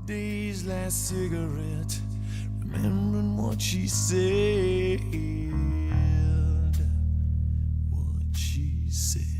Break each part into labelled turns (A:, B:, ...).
A: day's last cigarette, remembering what she said. What she said.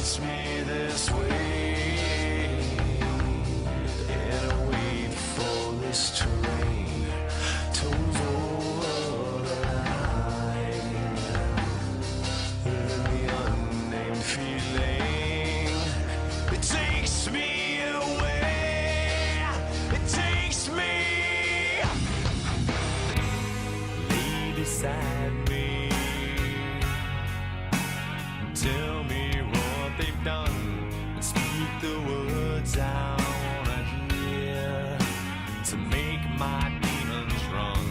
A: treats me this way, and I wait for this terrain toes over the line. Then the unnamed feeling, it takes me away, it takes me. Lay beside me, tell me what they've done, and speak the words I wanna hear to make my demons run.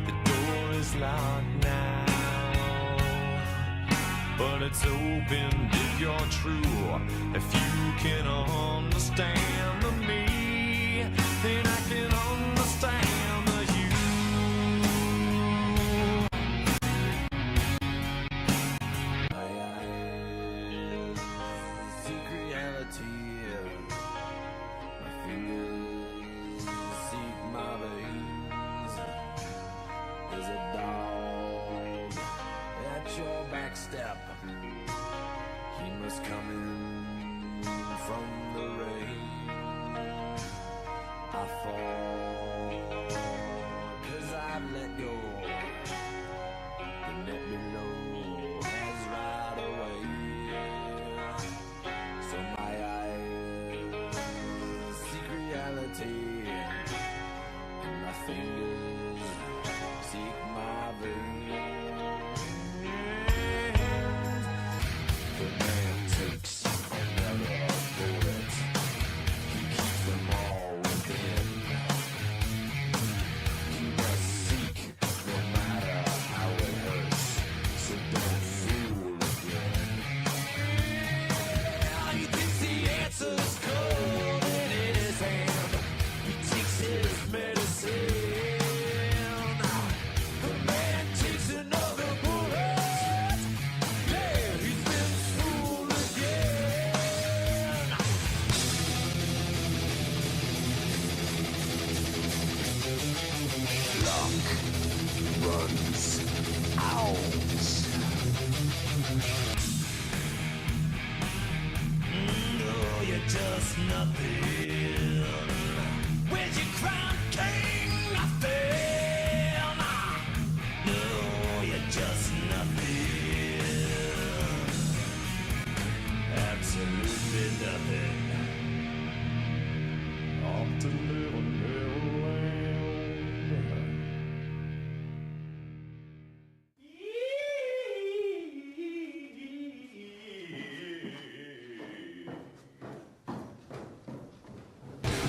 A: The door is locked now, but it's open if you're true. If you can understand the me, then I can understand the you. My eyes seek reality, my fingers seek my veins. There's a dog at your back step, he must come in from the rain. I fall 'cause I've let go, the net below has right away. So my eyes seek reality, and my fingers seek my veins. The man takes another bullet, he keeps them all within. He must seek no matter how it hurts, so don't fool again. He thinks the answer's cold in his hand, he takes his medicine. The man takes another bullet, yeah, he's been fooled again. Luck runs out. No, you're just nothing. Where's your crown king? Nothing. No, you're just nothing. Absolutely nothing. Off to live on Neverland.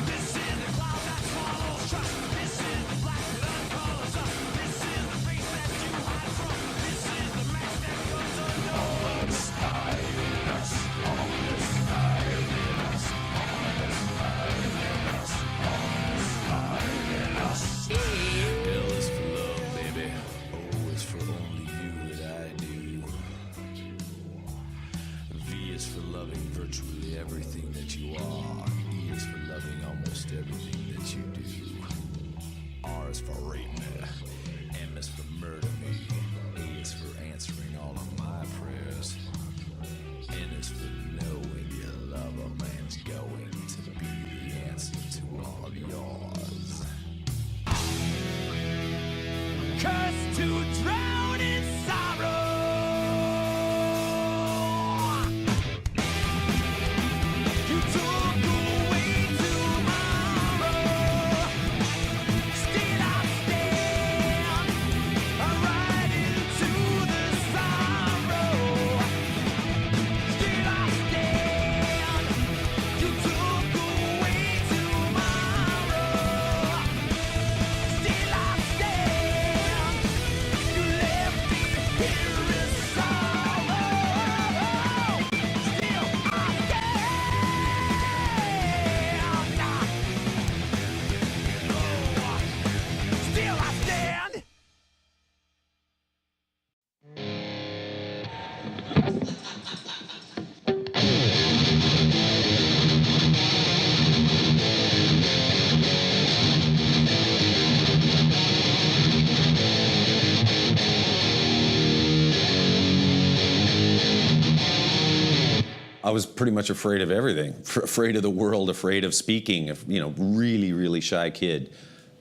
A: This is the cloud that swallows trust. This is the black that uncovers us. This is the face that you hide from. This is the mask that comes unnoticed. All this fire in us, all this fire in us, all this fire in us, all this fire in us. L is for love, baby. O is for only you that I do. V is for loving virtually everything that you are. E is for loving almost everything that you do. R is for rape me. M is for murder me. A is for answering all of my prayers. N is for knowing your lover man's going to be the answer to all of yours. Cursed to drown in sorrow. You took away tomorrow. Still I stand, right into the sorrow. Still I stand. You took away tomorrow. Still I stand. You
B: I was pretty much afraid of everything, afraid of the world, afraid of speaking, really, really shy kid.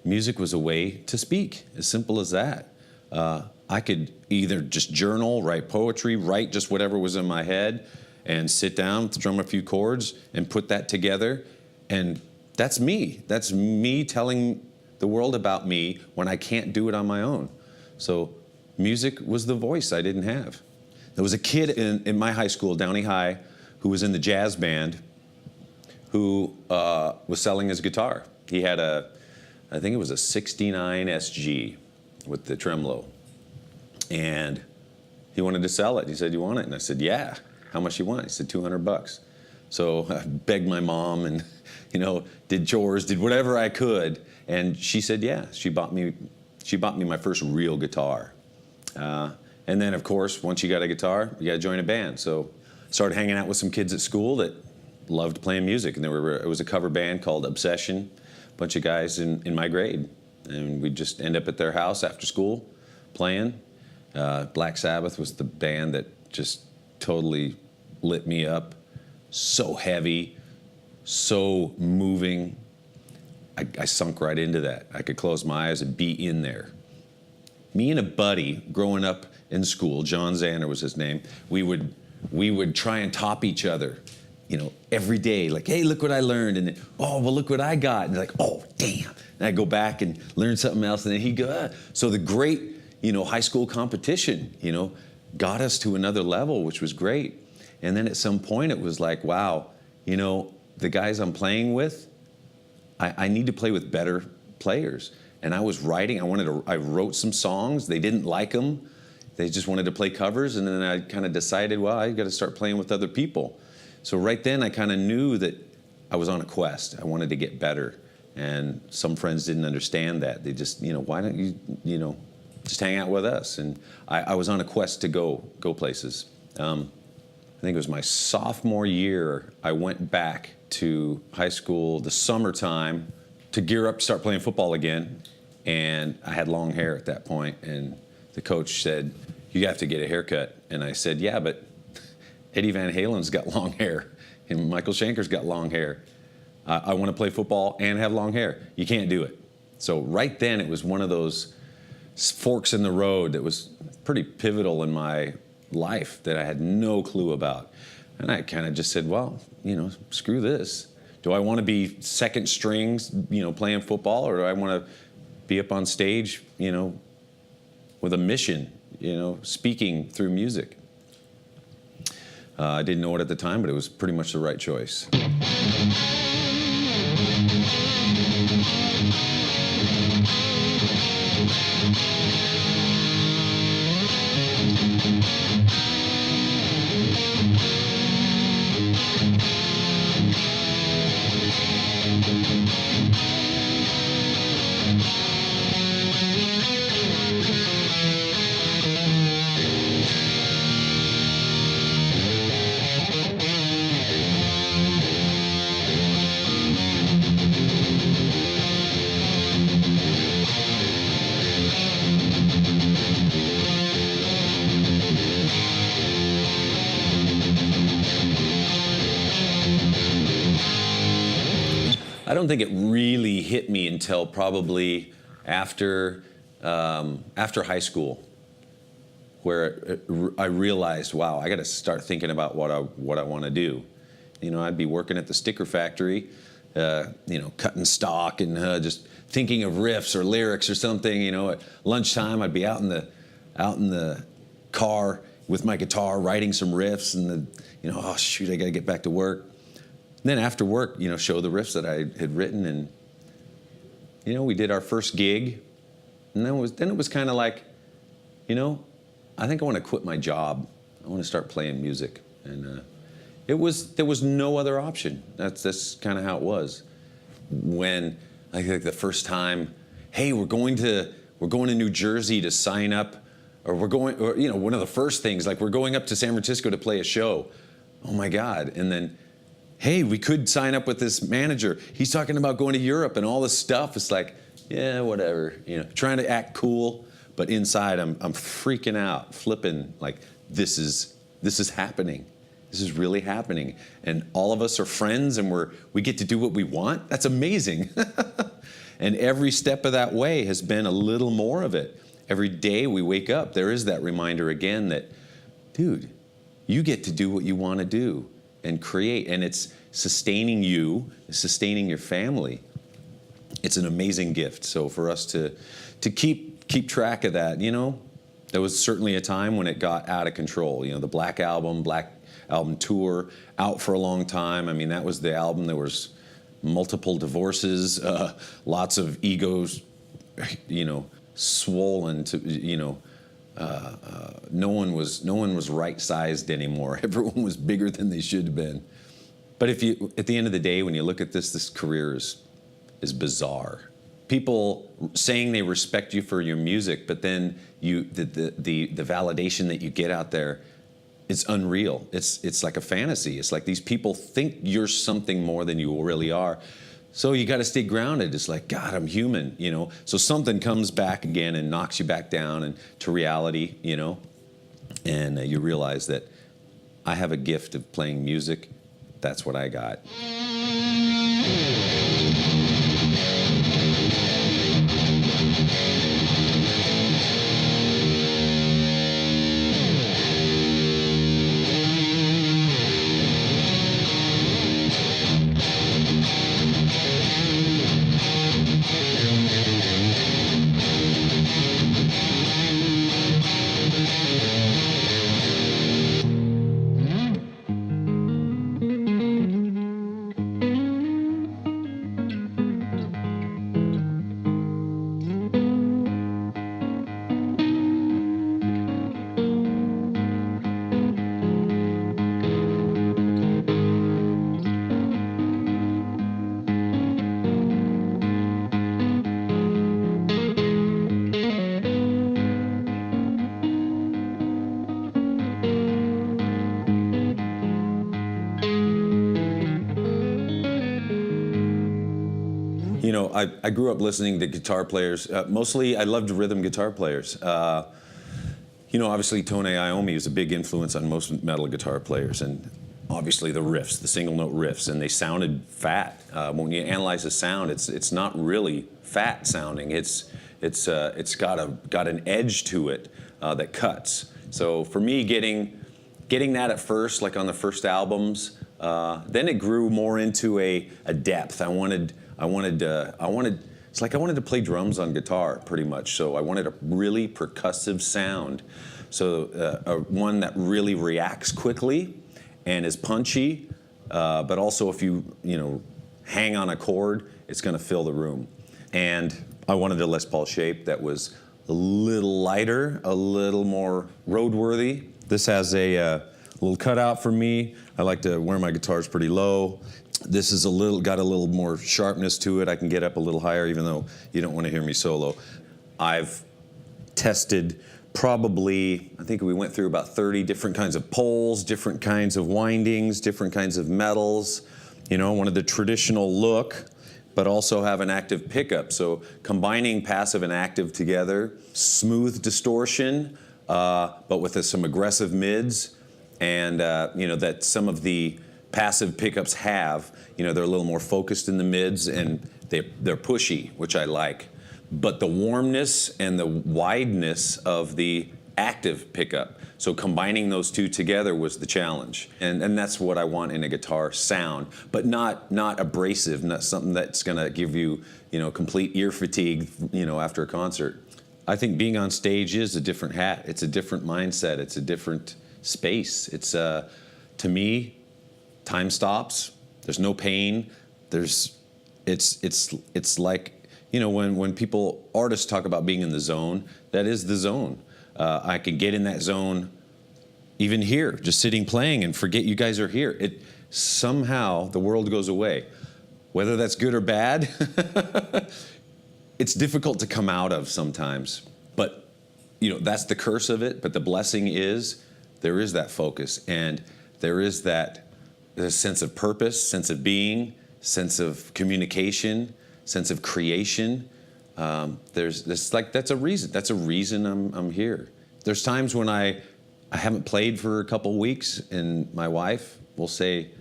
B: Music was a way to speak, as simple as that. I could either just journal, write poetry, write just whatever was in my head, and sit down, strum a few chords, and put that together. And that's me. That's me telling the world about me when I can't do it on my own. So music was the voice I didn't have. There was a kid in my high school, Downey High, who was in the jazz band, who was selling his guitar. He had I think it was a 69 SG with the tremolo. And he wanted to sell it. He said, "You want it?" And I said, "Yeah." "How much you want?" He said, $200. So I begged my mom and, did chores, did whatever I could. And she said, yeah. She bought me my first real guitar. And then, of course, once you got a guitar, you got to join a band. So I started hanging out with some kids at school that loved playing music. And it was a cover band called Obsession, a bunch of guys in my grade. And we'd just end up at their house after school playing. Black Sabbath was the band that just totally lit me up. So heavy, so moving. I sunk right into that. I could close my eyes and be in there. Me and a buddy growing up in school, John Zander was his name, we would try and top each other, every day. Like, hey, look what I learned. And then, oh, well, look what I got. And like, oh, damn. And I'd go back and learn something else. And then he'd go, ah. So the great, high school competition, got us to another level, which was great. And then at some point it was like, wow, the guys I'm playing with, I need to play with better players. And I was writing, I wrote some songs. They didn't like them. They just wanted to play covers. And then I kind of decided, well, I got to start playing with other people. So right then I kind of knew that I was on a quest. I wanted to get better. And some friends didn't understand that. They just, why don't you, just hang out with us? And I was on a quest to go places. I think it was my sophomore year, I went back to high school the summertime to gear up to start playing football again. And I had long hair at that point, and the coach said, "You have to get a haircut." And I said, "Yeah, but Eddie Van Halen's got long hair, and Michael Schenker's got long hair. I want to play football and have long hair. You can't do it." So right then, it was one of those forks in the road that was pretty pivotal in my life that I had no clue about. And I kind of just said, well, screw this. Do I want to be second strings, playing football, or do I want to be up on stage, with a mission, speaking through music? I didn't know it at the time, but it was pretty much the right choice. I don't think it really hit me until probably after high school, where I realized, wow, I got to start thinking about what I want to do. I'd be working at the sticker factory, cutting stock and just thinking of riffs or lyrics or something. At lunchtime, I'd be out in the car with my guitar, writing some riffs, and oh shoot, I got to get back to work. And then after work, show the riffs that I had written, and we did our first gig, and then it was kind of like, I think I want to quit my job. I want to start playing music, and there was no other option. That's kind of how it was. When I think the first time, hey, we're going to New Jersey to sign up, or one of the first things, like we're going up to San Francisco to play a show. Oh my God! And then, hey, we could sign up with this manager. He's talking about going to Europe and all this stuff. It's like, yeah, whatever. Trying to act cool, but inside I'm freaking out, flipping. Like this is happening. This is really happening. And all of us are friends and we get to do what we want. That's amazing. And every step of that way has been a little more of it. Every day we wake up, there is that reminder again that, dude, you get to do what you want to do and create. And it's sustaining you, it's sustaining your family. It's an amazing gift. So for us to keep track of that, there was certainly a time when it got out of control. The Black Album tour, out for a long time. I mean, that was the album. There was multiple divorces, lots of egos, swollen to, no one was right-sized anymore. Everyone was bigger than they should have been. But at the end of the day, when you look at this career is bizarre. People saying they respect you for your music, but then the validation that you get out there, it's unreal. It's like a fantasy. It's like these people think you're something more than you really are. So you got to stay grounded. It's like, God, I'm human, So something comes back again and knocks you back down and to reality, And you realize that I have a gift of playing music. That's what I got. I grew up listening to guitar players. Mostly, I loved rhythm guitar players. Obviously, Tone Iommi is a big influence on most metal guitar players, and obviously the riffs, the single note riffs, and they sounded fat. When you analyze the sound, it's not really fat sounding. It's got an edge to it that cuts. So for me, getting that at first, like on the first albums, then it grew more into a depth. I wanted to play drums on guitar pretty much. So I wanted a really percussive sound. So one that really reacts quickly and is punchy, but also if you hang on a chord, it's going to fill the room. And I wanted a Les Paul shape that was a little lighter, a little more roadworthy. This has a little cutout for me. I like to wear my guitars pretty low. This is got a little more sharpness to it. I can get up a little higher, even though you don't want to hear me solo. I've tested probably, I think we went through about 30 different kinds of poles, different kinds of windings, different kinds of metals. Wanted the traditional look, but also have an active pickup. So combining passive and active together, smooth distortion, but with some aggressive mids, and that some of the passive pickups have, they're a little more focused in the mids and they're pushy, which I like. But the warmness and the wideness of the active pickup. So combining those two together was the challenge. And that's what I want in a guitar sound, but not abrasive, not something that's gonna give you, complete ear fatigue, after a concert. I think being on stage is a different hat. It's a different mindset. It's a different space. It's, to me, time stops. There's no pain. It's like, when artists talk about being in the zone, that is the zone. I can get in that zone even here, just sitting playing and forget you guys are here. Somehow the world goes away. Whether that's good or bad, it's difficult to come out of sometimes. But, that's the curse of it. But the blessing is there is that focus and there is that sense of purpose, sense of being, sense of communication, sense of creation. That's a reason. That's a reason I'm here. There's times when I I haven't played for a couple weeks, and my wife will say,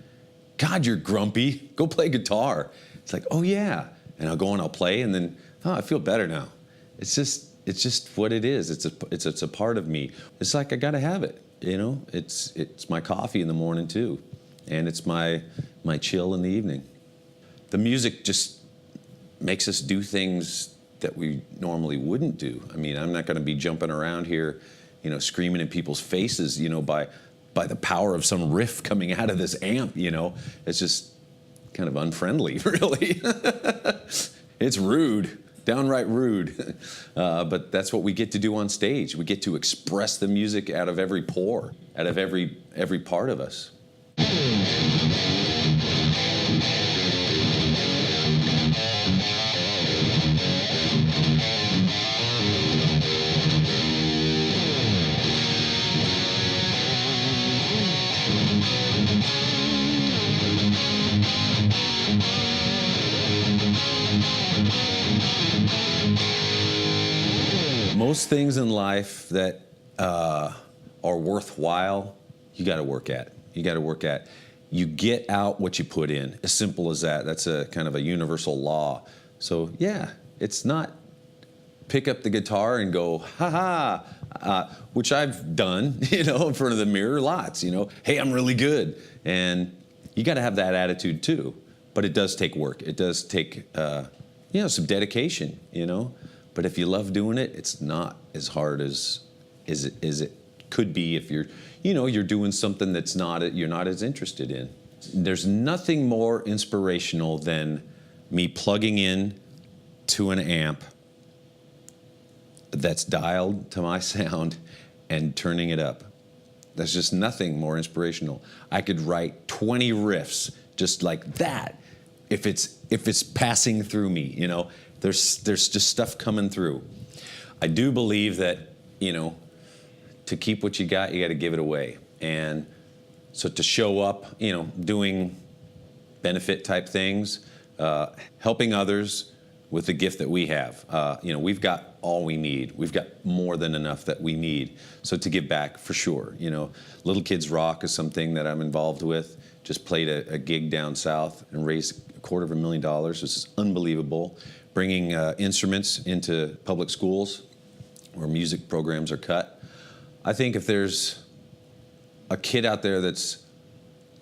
B: God, you're grumpy. Go play guitar. It's like, oh yeah. And I'll go and I'll play, and then, oh, I feel better now. It's just what it is. It's a part of me. It's like I gotta have it, you know? It's my coffee in the morning too. And it's my chill in the evening. The music just makes us do things that we normally wouldn't do. I mean, I'm not gonna be jumping around here, you know, screaming in people's faces, you know, by the power of some riff coming out of this amp, you know? It's just kind of unfriendly, really. It's rude. Downright rude, but that's what we get to do on stage. We get to express the music out of every pore, out of every part of us. Most things in life that are worthwhile, you got to work at. You got to work at. You get out what you put in. As simple as that. That's a kind of a universal law. So yeah, it's not pick up the guitar and go ha ha, which I've done, you know, in front of the mirror lots. You know, hey, I'm really good, and you got to have that attitude too. But it does take work. It does take you know, some dedication. You know. But if you love doing it, it's not as hard as it could be if you're doing something that's you're not as interested in. There's nothing more inspirational than me plugging in to an amp that's dialed to my sound and turning it up. There's just nothing more inspirational. I could write 20 riffs just like that if it's passing through me, you know. There's just stuff coming through. I do believe that, you know, to keep what you got to give it away. And so to show up, you know, doing benefit type things, helping others with the gift that we have. You know, we've got all we need. We've got more than enough that we need. So to give back, for sure. You know, Little Kids Rock is something that I'm involved with. Just played a gig down south and raised $250,000. This is unbelievable. Bringing instruments into public schools where music programs are cut. I think if there's a kid out there that's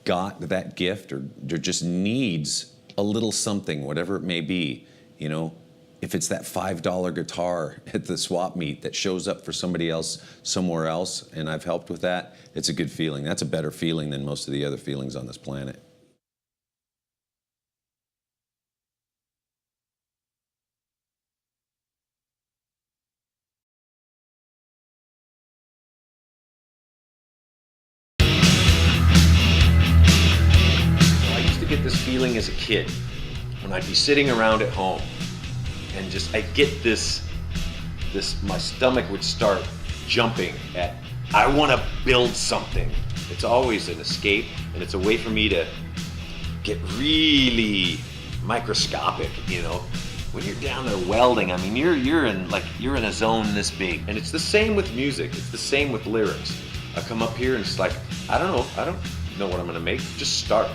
B: got that gift or just needs a little something, whatever it may be, you know, if it's that $5 guitar at the swap meet that shows up for somebody else somewhere else, and I've helped with that, it's a good feeling. That's a better feeling than most of the other feelings on this planet.
C: Get this feeling as a kid when I'd be sitting around at home and just I'd get this my stomach would start jumping at I want to build something. It's always an escape, and it's a way for me to get really microscopic, you know. When you're down there welding, I mean you're in a zone this big. And it's the same with music, it's the same with lyrics. I come up here and it's like I don't know what I'm gonna make, just start.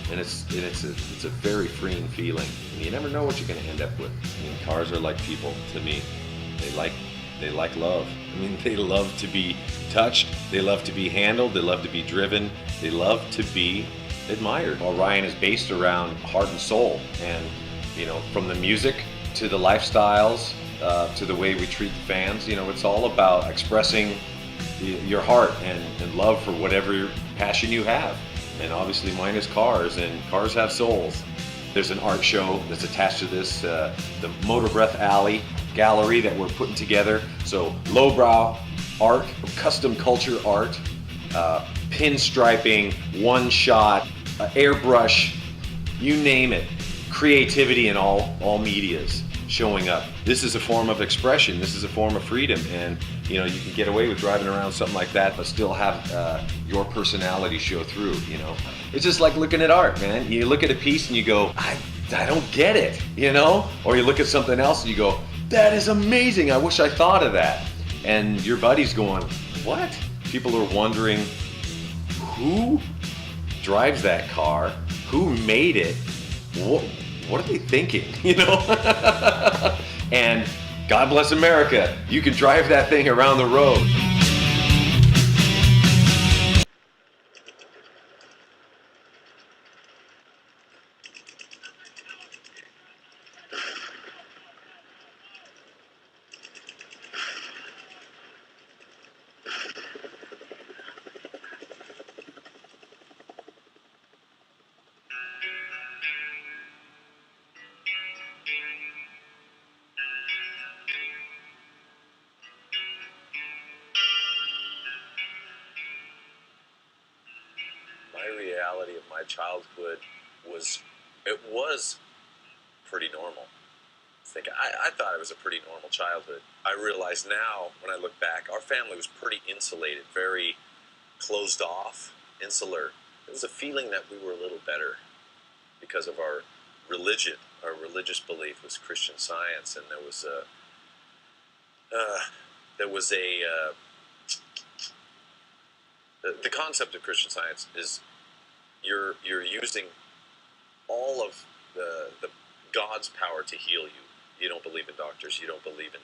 C: And it's a very freeing feeling. And you never know what you're going to end up with. I mean, cars are like people to me. They like love. I mean, they love to be touched. They love to be handled. They love to be driven. They love to be admired. Orion is based around heart and soul. And, you know, from the music to the lifestyles to the way we treat the fans, you know, it's all about expressing your heart and love for whatever passion you have. And obviously mine is cars, and cars have souls. There's an art show that's attached to this, the Motor Breath Alley gallery that we're putting together. So lowbrow art, custom culture art, pinstriping, one shot, airbrush, you name it. Creativity in all medias showing up. This is a form of expression. This is a form of freedom, and you know you can get away with driving around something like that, but still have your personality show through. You know, it's just like looking at art, man. You look at a piece and you go, I don't get it, you know, or you look at something else and you go, that is amazing. I wish I thought of that. And your buddy's going, what? People are wondering who drives that car, who made it, what are they thinking, you know? And God bless America, you can drive that thing around the road. My reality of my childhood was pretty normal. I thought it was a pretty normal childhood. I realize now, when I look back, our family was pretty insulated, very closed off, insular. It was a feeling that we were a little better because of our religion. Our religious belief was Christian Science, and the concept of Christian Science is you're using all of the God's power to heal you. You don't believe in doctors. You don't believe in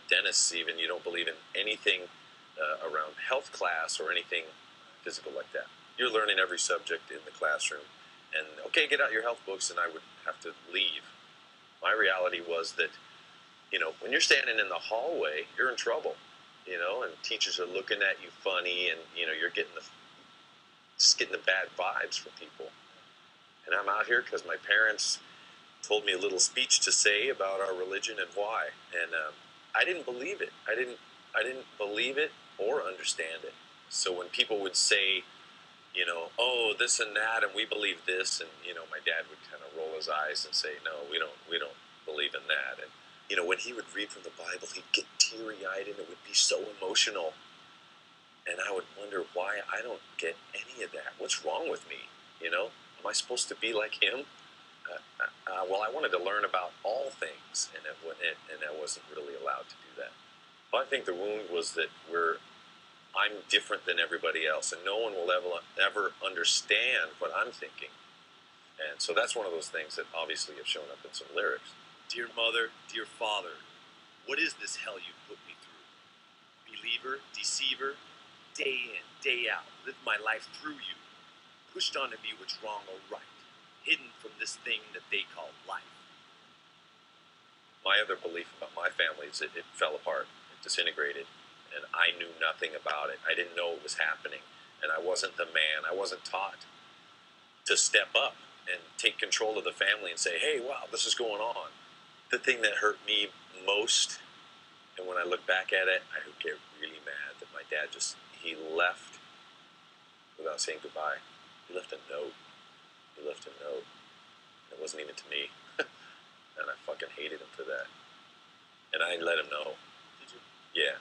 C: dentists. Even you don't believe in anything around health class or anything physical like that. You're learning every subject in the classroom, and okay, get out your health books, and I would have to leave. My reality was that, when you're standing in the hallway, you're in trouble, and teachers are looking at you funny, and you're getting the bad vibes from people. And I'm out here because my parents told me a little speech to say about our religion and why, and I didn't believe it. I didn't believe it or understand it. So when people would say, oh, this and that, and we believe this, and my dad would kind of roll his eyes and say, no, we don't believe in that. And when he would read from the Bible, he'd get teary-eyed, and it would be so emotional. And I would wonder why I don't get any of that. What's wrong with me? Am I supposed to be like him? Well, I wanted to learn about all things, and I wasn't really allowed to do that. Well, I think the wound was that I'm different than everybody else, and no one will ever understand what I'm thinking. And so that's one of those things that obviously have shown up in some lyrics.
D: Dear mother, dear father, what is this hell you put me through? Believer, deceiver, day in, day out, live my life through you. Pushed onto me what's wrong or right, hidden from this thing that they call life.
C: My other belief about my family is that it fell apart, it disintegrated, and I knew nothing about it. I didn't know it was happening, and I wasn't the man. I wasn't taught to step up and take control of the family and say, hey, wow, this is going on. The thing that hurt me most, and when I look back at it, I get really mad that my dad he left without saying goodbye. He left a note. It wasn't even to me. And I fucking hated him for that. And I let him know.
D: Did you?
C: Yeah.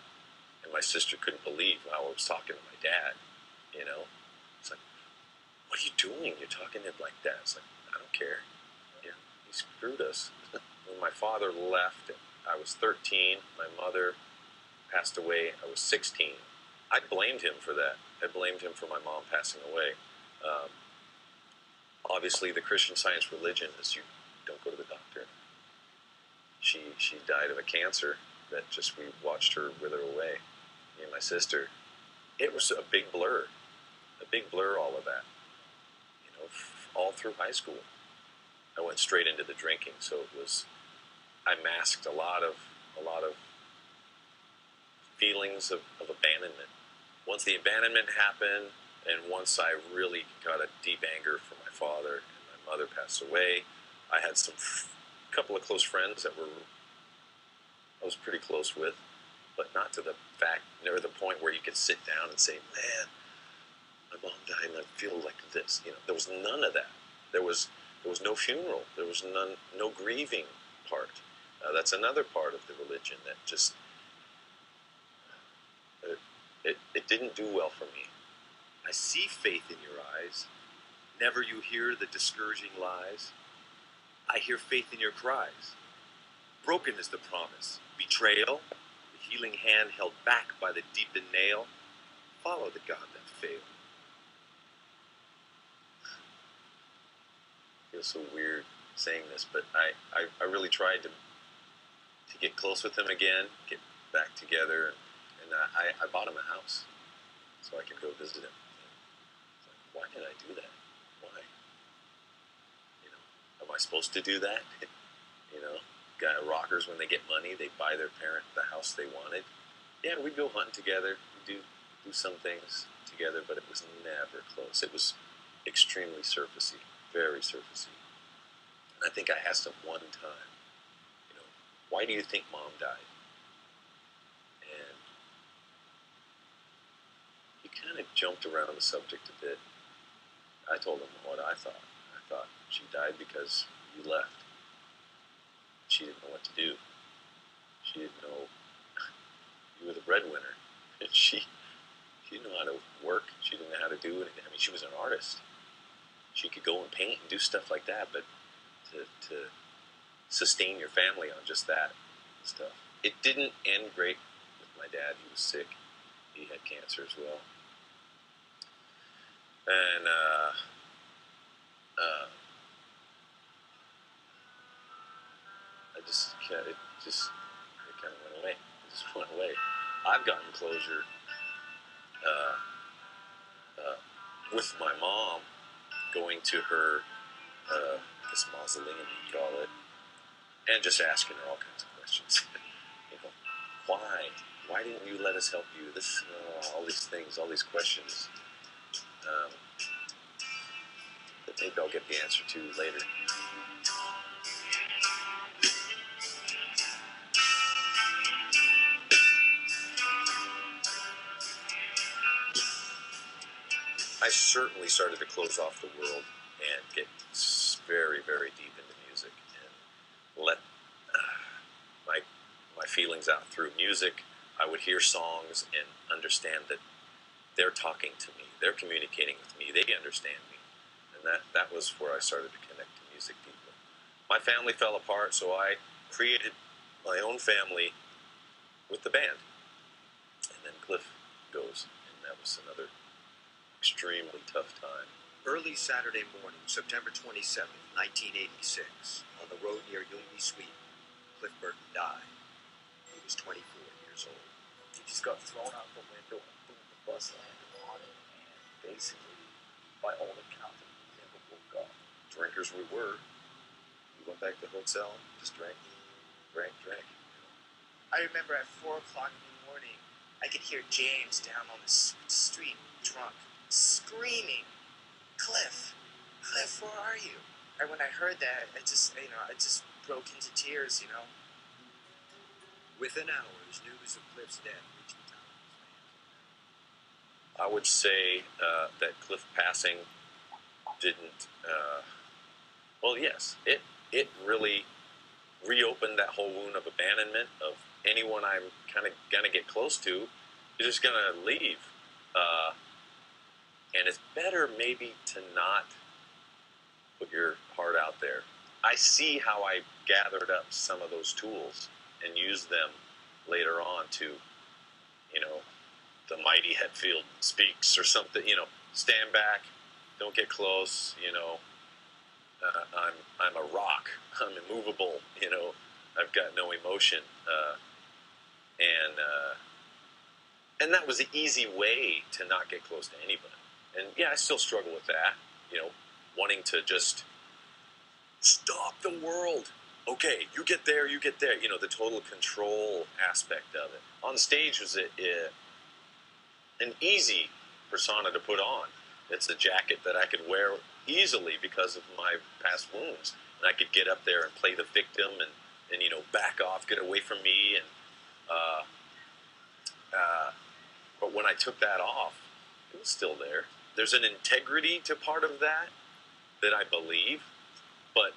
C: And my sister couldn't believe how I was talking to my dad. It's like, what are you doing? You're talking to him like that. It's like, I don't care. He screwed us. When my father left, I was 13. My mother passed away. I was 16. I blamed him for that. I blamed him for my mom passing away. Obviously, the Christian Science religion is you don't go to the doctor. She died of a cancer that we watched her wither away. Me and my sister. It was a big blur, all of that. All through high school, I went straight into the drinking. So I masked a lot of feelings of abandonment. Once the abandonment happened, and once I really got a deep anger from my father and my mother passed away, I had couple of close friends that I was pretty close with, but not to the point where you could sit down and say, man, my mom died and I feel like this. There was none of that. There was no funeral. There was no grieving part. That's another part of the religion that it didn't do well for me.
D: I see faith in your eyes. Never you hear the discouraging lies. I hear faith in your cries. Broken is the promise. Betrayal, the healing hand held back by the deepened nail. follow the God that failed. It feels so weird saying this, but I really tried to get close with him again, get back together, and I bought him a house so I could go visit him. It's like, why did I do that? Why? You know, am I supposed to do that? You know, rockers, when they get money, they buy their parent the house they wanted. Yeah, we'd go hunting together, we'd do some things together, but it was never close. It was extremely surfacey, very surfacey. And I think I asked him one time, you know, why do you think Mom died? And he kind of jumped around the subject a bit. I told him what I thought. I thought she died because you left. She didn't know what to do. She didn't know you were the breadwinner. And she didn't know how to work. She didn't know how to do anything. I mean, she was an artist. She could go and paint and do stuff like that, but to sustain your family on just that stuff. It didn't end great with my dad. He was sick. He had cancer as well. And it kind of went away. It just went away. I've gotten closure with my mom, going to her this mausoleum, you call it, and just asking her all kinds of questions. You know, why didn't you let us help you? This, all these things, all these questions that maybe I'll get the answer to later. I certainly started to close off the world and get very, very deep into music and let my feelings out through music. I would hear songs and understand that they're talking to me, they're communicating with me, they understand me, and that was where I started to connect to music deeply. My family fell apart, so I created my own family with the band, and then Cliff goes, and that was another extremely tough time.
E: Early Saturday morning, September 27th, 1986, on the road near Union Sweet, Cliff Burton died. He was 24 years old.
F: He just got thrown out the window and boom, the bus landed on him, and basically, by all accounts, he never woke up.
D: Drinkers we were. We went back to the hotel, just drank.
G: I remember at 4 o'clock in the morning, I could hear James down on the street, drunk, screaming, Cliff, where are you? And when I heard that, I just broke into tears, you know.
E: Within hours, news of Cliff's death reached the town.
D: I would say that Cliff passing didn't. Well, yes, it really reopened that whole wound of abandonment of anyone I'm kind of gonna get close to. You're just gonna leave, and it's better maybe to not put your heart out there. I see how I gathered up some of those tools and used them later on to, you know, the mighty Hetfield speaks or something, you know, stand back, don't get close, you know, I'm a rock, I'm immovable, you know, I've got no emotion, and that was an easy way to not get close to anybody. And yeah, I still struggle with that, you know, wanting to just stop the world. Okay, you get there, you know, the total control aspect of it. On stage was an easy persona to put on. It's a jacket that I could wear easily because of my past wounds. And I could get up there and play the victim and you know, back off, get away from me. And but when I took that off, it was still there. There's an integrity to part of that I believe, but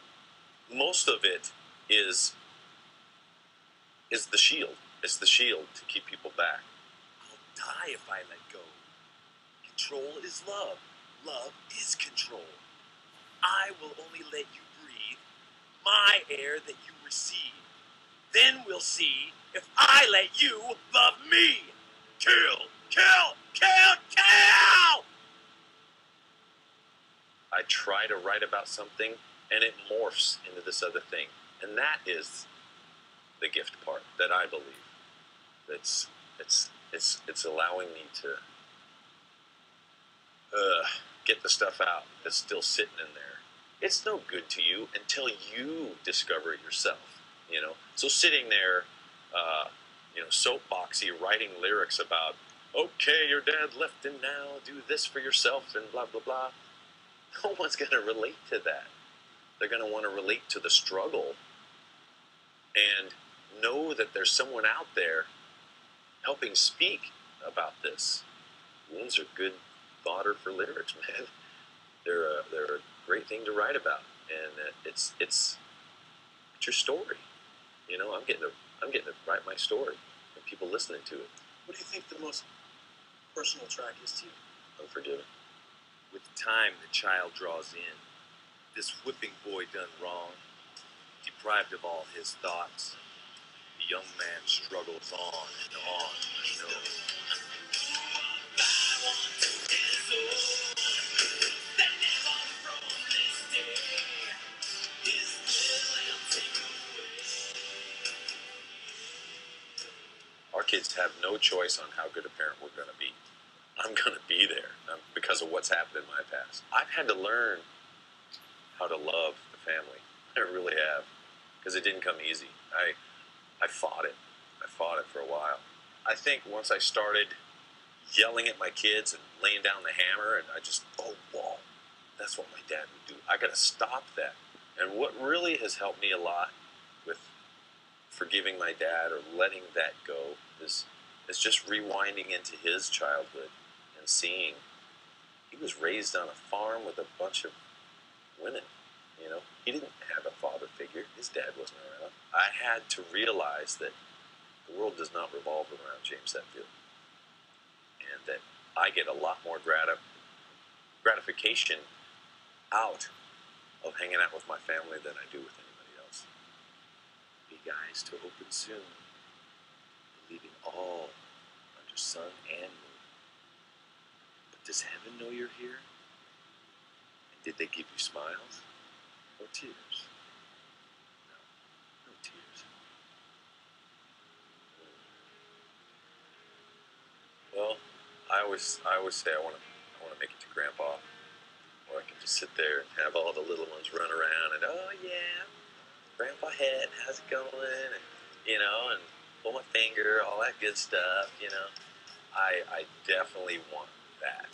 D: most of it is the shield. It's the shield to keep people back.
F: I'll die if I let go. Control is love. Love is control. I will only let you breathe my air that you receive. Then we'll see if I let you love me. Kill.
D: Kill! Kill! Kill! I try to write about something and it morphs into this other thing. And that is the gift part that I believe. It's allowing me to get the stuff out that's still sitting in there. It's no good to you until you discover it yourself, you know? So sitting there, soapboxy, writing lyrics about, okay, your dad left and now do this for yourself and blah, blah, blah. No one's going to relate to that. They're going to want to relate to the struggle and know that there's someone out there helping speak about this. Wounds are good fodder for lyrics, man. They're a great thing to write about, and it's your story. You know, I'm getting to write my story, and people listening to it.
F: What do you think the most personal track is to you?
D: Unforgiven.
F: With time, the child draws in. This whipping boy done wrong, deprived of all his thoughts. The young man struggles on and on, you know.
D: Our kids have no choice on how good a parent we're going to be. I'm going to be there because of what's happened in my past. I've had to learn how to love the family. I really have, because it didn't come easy. I fought it. I fought it for a while. I think once I started yelling at my kids and laying down the hammer, and I just, whoa, that's what my dad would do. I got to stop that. And what really has helped me a lot with forgiving my dad or letting that go is just rewinding into his childhood and seeing he was raised on a farm with a bunch of women. You know, he didn't have a father figure. His dad wasn't around. I had to realize that the world does not revolve around James Hetfield, and that I get a lot more gratification out of hanging out with my family than I do with anybody else.
F: Big eyes to open soon, believing all under sun and moon. But does heaven know you're here? And did they give you smiles or tears? No tears.
D: Well, I always say I want to make it to Grandpa, where I can just sit there and have all the little ones run around and oh yeah, Grandpa Head, how's it going? And and pull my finger, all that good stuff. I definitely want that.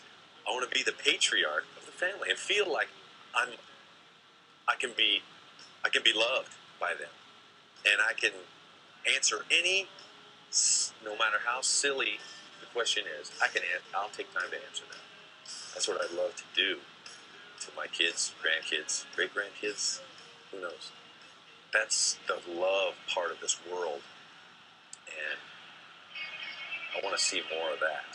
D: I want to be the patriarch of the family and feel like I can be loved by them, and I can answer any, no matter how silly the question is. I'll take time to answer that. That's what I love to do to my kids, grandkids, great grandkids. Who knows? That's the love part of this world, and I want to see more of that.